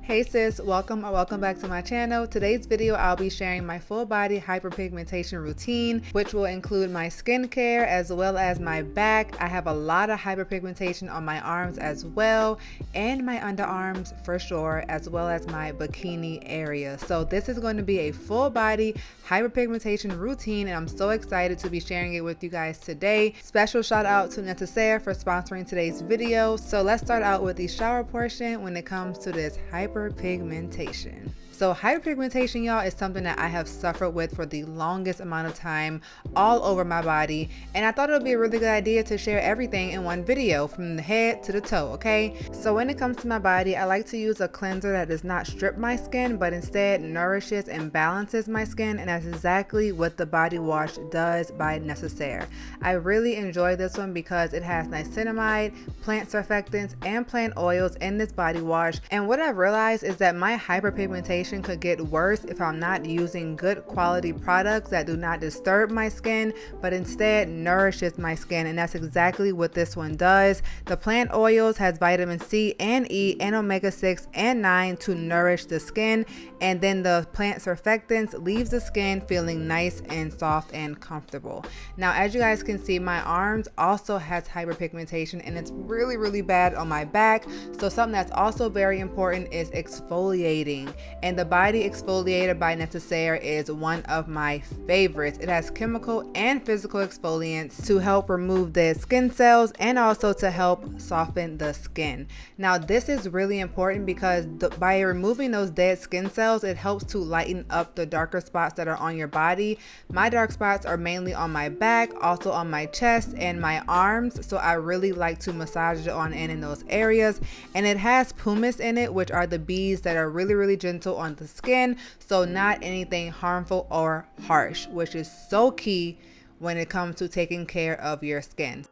Hey sis, welcome or welcome back to my channel. Today's video I'll be sharing my full body hyperpigmentation routine, which will include my skincare as well as my back. I have a lot of hyperpigmentation on my arms as well, and my underarms for sure, as well as my bikini area. So this is going to be a full body hyperpigmentation routine, and I'm so excited to be sharing it with you guys today. Special shout out to Necessaire for sponsoring today's video. So let's start out with the shower portion when it comes to this hyperpigmentation. So hyperpigmentation, y'all, is something that I have suffered with for the longest amount of time all over my body, and I thought it would be a really good idea to share everything in one video from the head to the toe, okay? So when it comes to my body, I like to use a cleanser that does not strip my skin but instead nourishes and balances my skin, and that's exactly what the body wash does by Necessaire. I really enjoy this one because it has niacinamide, plant surfactants, and plant oils in this body wash, and what I've realized is that my hyperpigmentation could get worse if I'm not using good quality products that do not disturb my skin but instead nourishes my skin, and that's exactly what this one does. The plant oils has vitamin C and E and omega-6 and 9 to nourish the skin, and then the plant surfactants leaves the skin feeling nice and soft and comfortable. Now, as you guys can see, my arms also has hyperpigmentation, and it's really bad on my back. So something that's also very important is exfoliating, and the body exfoliator by Necessaire is one of my favorites. It has chemical and physical exfoliants to help remove dead skin cells and also to help soften the skin. Now, this is really important because by removing those dead skin cells, it helps to lighten up the darker spots that are on your body. My dark spots are mainly on my back, also on my chest and my arms, so I really like to massage it on in those areas. And it has pumice in it, which are the beads that are really gentle on the skin, so not anything harmful or harsh, which is so key when it comes to taking care of your skin.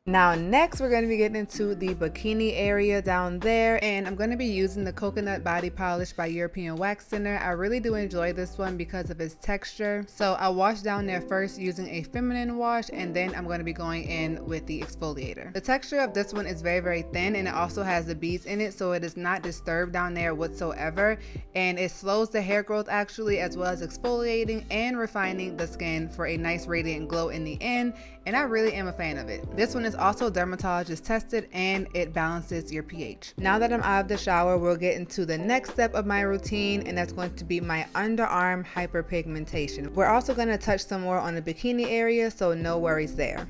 Now next we're going to be getting into the bikini area down there, and I'm going to be using the coconut body polish by European Wax Center. I really do enjoy this one because of its texture. So I wash down there first using a feminine wash, and then I'm going to be going in with the exfoliator. The texture of this one is very thin, and it also has the beads in it, so it is not disturbed down there whatsoever, and it slows the hair growth actually, as well as exfoliating and refining the skin for a nice radiant glow in the end, and I really am a fan of it. This one is also dermatologist tested, and it balances your pH. Now that I'm out of the shower, we'll get into the next step of my routine, and that's going to be my underarm hyperpigmentation. We're also going to touch some more on the bikini area, so no worries there.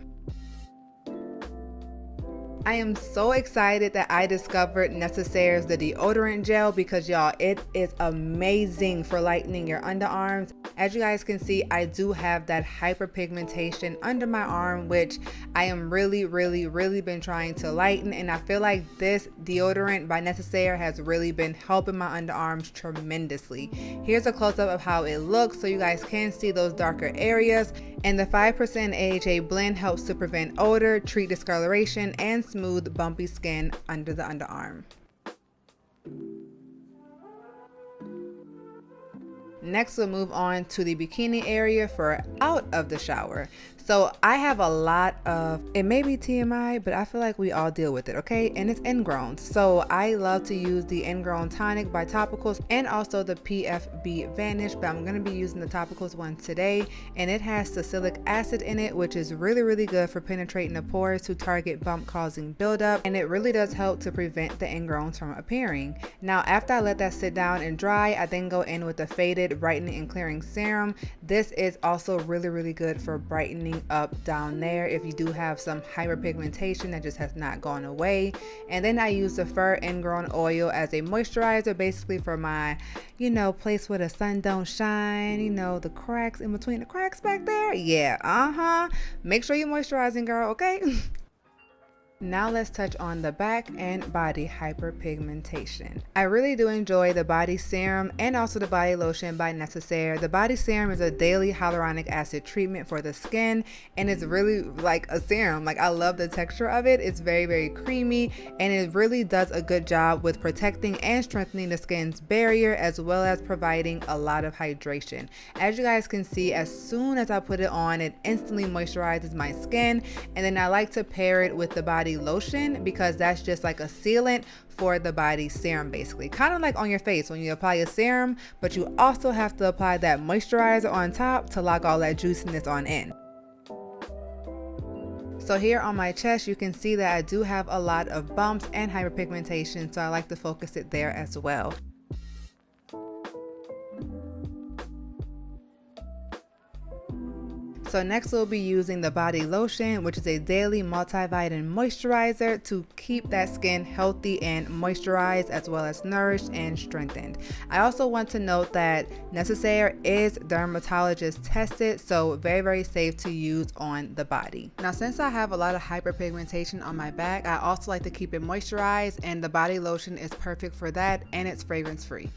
I am so excited that I discovered Necessaire's the deodorant gel because y'all, it is amazing for lightening your underarms. As you guys can see, I do have that hyperpigmentation under my arm, which I am really been trying to lighten, and I feel like this deodorant by Necessaire has really been helping my underarms tremendously. Here's a close-up of how it looks so you guys can see those darker areas, and the 5% AHA blend helps to prevent odor, treat discoloration, and smooth bumpy skin under the underarm. Next, we'll move on to the bikini area for out of the shower. So I have a lot of, it may be TMI, but I feel like we all deal with it, okay? And it's ingrown. So I love to use the Ingrown Tonic by Topicals and also the PFB Vanish, but I'm going to be using the Topicals one today. And it has salicylic acid in it, which is really good for penetrating the pores to target bump causing buildup. And it really does help to prevent the ingrowns from appearing. Now, after I let that sit down and dry, I then go in with the Faded Brightening and Clearing Serum. This is also really good for brightening up down there if you do have some hyperpigmentation that just has not gone away. And then I use the Fur Ingrown Oil as a moisturizer, basically for my, place where the sun don't shine, the cracks in between the cracks back there. Yeah, make sure you're moisturizing, girl, okay? Now let's touch on the back and body hyperpigmentation. I really do enjoy the body serum and also the body lotion by Necessaire. The body serum is a daily hyaluronic acid treatment for the skin, and it's really like a serum. Like, I love the texture of it. It's very creamy, and it really does a good job with protecting and strengthening the skin's barrier, as well as providing a lot of hydration. As you guys can see, as soon as I put it on, it instantly moisturizes my skin, and then I like to pair it with the body body lotion, because that's just like a sealant for the body serum, basically. Kind of like on your face when you apply a serum, but you also have to apply that moisturizer on top to lock all that juiciness on in. So here on my chest, you can see that I do have a lot of bumps and hyperpigmentation, so I like to focus it there as well. So next we'll be using the body lotion, which is a daily multivitamin moisturizer to keep that skin healthy and moisturized, as well as nourished and strengthened. I also want to note that Necessaire is dermatologist tested, so very safe to use on the body. Now, since I have a lot of hyperpigmentation on my back, I also like to keep it moisturized, and the body lotion is perfect for that, and it's fragrance free.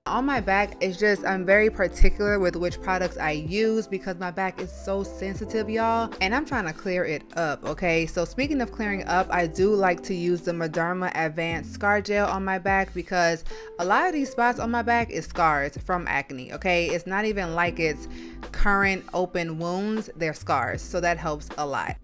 On my back, it's just, I'm very particular with which products I use because my back is so sensitive, y'all, and I'm trying to clear it up, okay? So speaking of clearing up, I do like to use the Mederma Advanced Scar Gel on my back because a lot of these spots on my back is scars from acne, okay? It's not even like it's current open wounds, they're scars, so that helps a lot.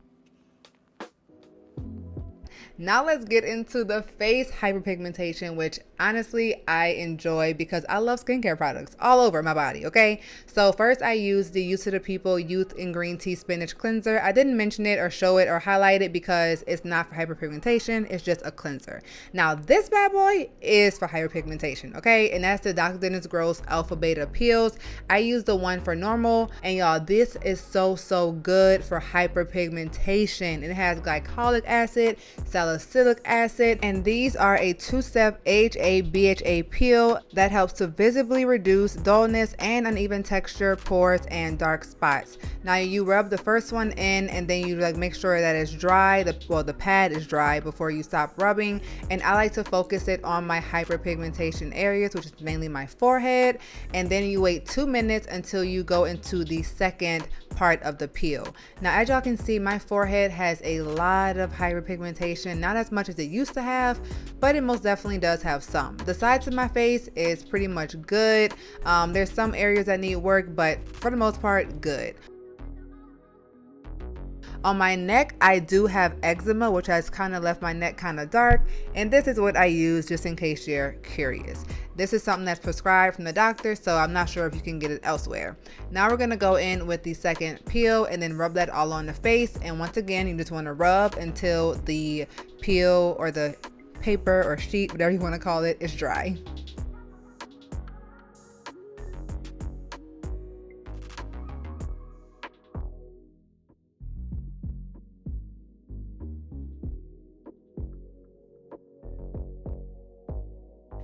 Now let's get into the face hyperpigmentation, which honestly I enjoy because I love skincare products all over my body, okay? So first I use the Youth to the People Youth and Green Tea Spinach Cleanser. I didn't mention it or show it or highlight it because it's not for hyperpigmentation, it's just a cleanser. Now this bad boy is for hyperpigmentation, okay? And that's the Dr. Dennis Gross Alpha Beta Peels. I use the one for normal, and y'all, this is so good for hyperpigmentation. It has glycolic acid, salicylic acid, and these are a two-step AHA BHA peel that helps to visibly reduce dullness and uneven texture, pores, and dark spots. Now you rub the first one in, and then you like make sure that it's dry, the pad is dry before you stop rubbing. And I like to focus it on my hyperpigmentation areas, which is mainly my forehead, and then you wait 2 minutes until you go into the second part of the peel. Now as y'all can see, my forehead has a lot of hyperpigmentation, not as much as it used to have, but it most definitely does have some. The sides of my face is pretty much good. There's some areas that need work, but for the most part, good. On my neck, I do have eczema, which has kind of left my neck kind of dark, and this is what I use just in case you're curious. This is something that's prescribed from the doctor, so I'm not sure if you can get it elsewhere. Now we're gonna go in with the second peel and then rub that all on the face, and once again, you just wanna rub until the peel or the paper or sheet, whatever you wanna call it, is dry.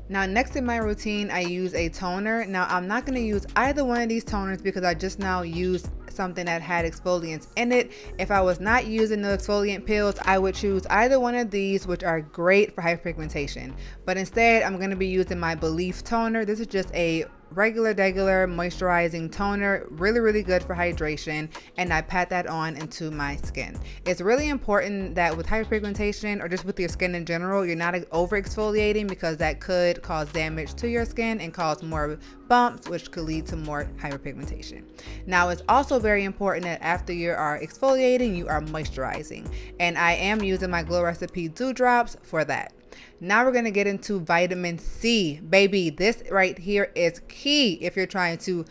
Now next in my routine, I use a toner. Now I'm not going to use either one of these toners because I just now used something that had exfoliants in it. If I was not using the exfoliant pills, I would choose either one of these, which are great for hyperpigmentation. But instead, I'm going to be using my Belief toner. This is just a regular moisturizing toner, really good for hydration, and I pat that on into my skin. It's really important that with hyperpigmentation or just with your skin in general, you're not over exfoliating because that could cause damage to your skin and cause more bumps, which could lead to more hyperpigmentation. Now it's also very important that after you are exfoliating, you are moisturizing, and I am using my Glow Recipe Dew Drops for that. Now we're going to get into vitamin C. Baby, this right here is key if you're trying to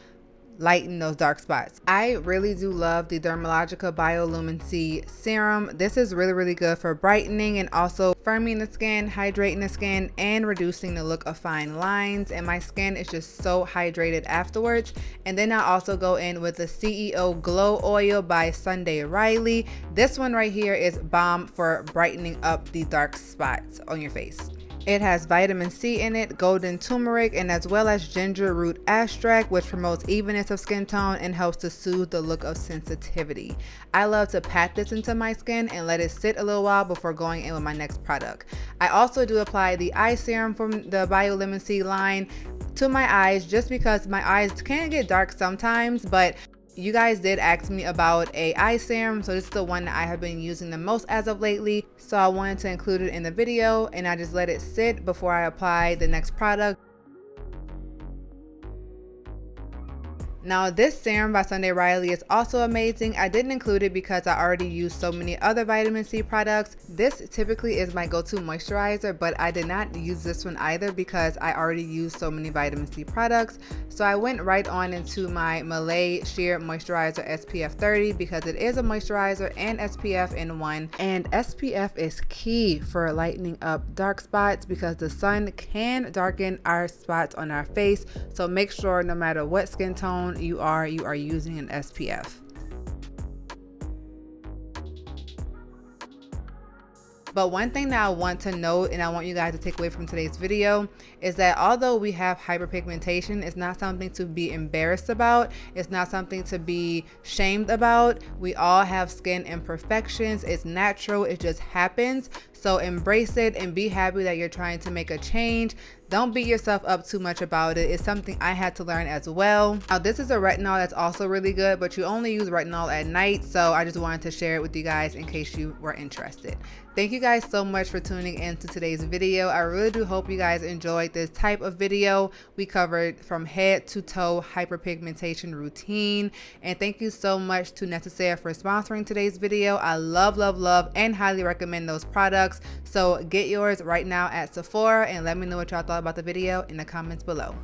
lighten those dark spots. I really do love the Dermalogica Biolumin C serum. This is really good for brightening and also firming the skin, hydrating the skin, and reducing the look of fine lines. And my skin is just so hydrated afterwards. And then I also go in with the CEO Glow Oil by Sunday Riley. This one right here is bomb for brightening up the dark spots on your face. It has vitamin C in it, golden turmeric, and as well as ginger root extract, which promotes evenness of skin tone and helps to soothe the look of sensitivity. I love to pat this into my skin and let it sit a little while before going in with my next product. I also do apply the eye serum from the Biolumin C line to my eyes just because my eyes can get dark sometimes, but you guys did ask me about a eye serum, so this is the one that I have been using the most as of lately, so I wanted to include it in the video, and I just let it sit before I apply the next product. Now this serum by Sunday Riley is also amazing. I didn't include it because I already use so many other vitamin C products. This typically is my go-to moisturizer, but I did not use this one either because I already use so many vitamin C products. So I went right on into my Malay Sheer Moisturizer SPF 30 because it is a moisturizer and SPF in one. And SPF is key for lightening up dark spots because the sun can darken our spots on our face. So make sure no matter what skin tone you are using an SPF. But one thing that I want to note and I want you guys to take away from today's video is that although we have hyperpigmentation, it's not something to be embarrassed about. It's not something to be shamed about. We all have skin imperfections. It's natural. It just happens. So embrace it and be happy that you're trying to make a change. Don't beat yourself up too much about it. It's something I had to learn as well. Now this is a retinol that's also really good, but you only use retinol at night. So I just wanted to share it with you guys in case you were interested. Thank you guys so much for tuning into today's video. I really do hope you guys enjoyed this type of video. We covered from head to toe hyperpigmentation routine. And thank you so much to Necessaire for sponsoring today's video. I love, love, love, and highly recommend those products. So get yours right now at Sephora and let me know what y'all thought about the video in the comments below.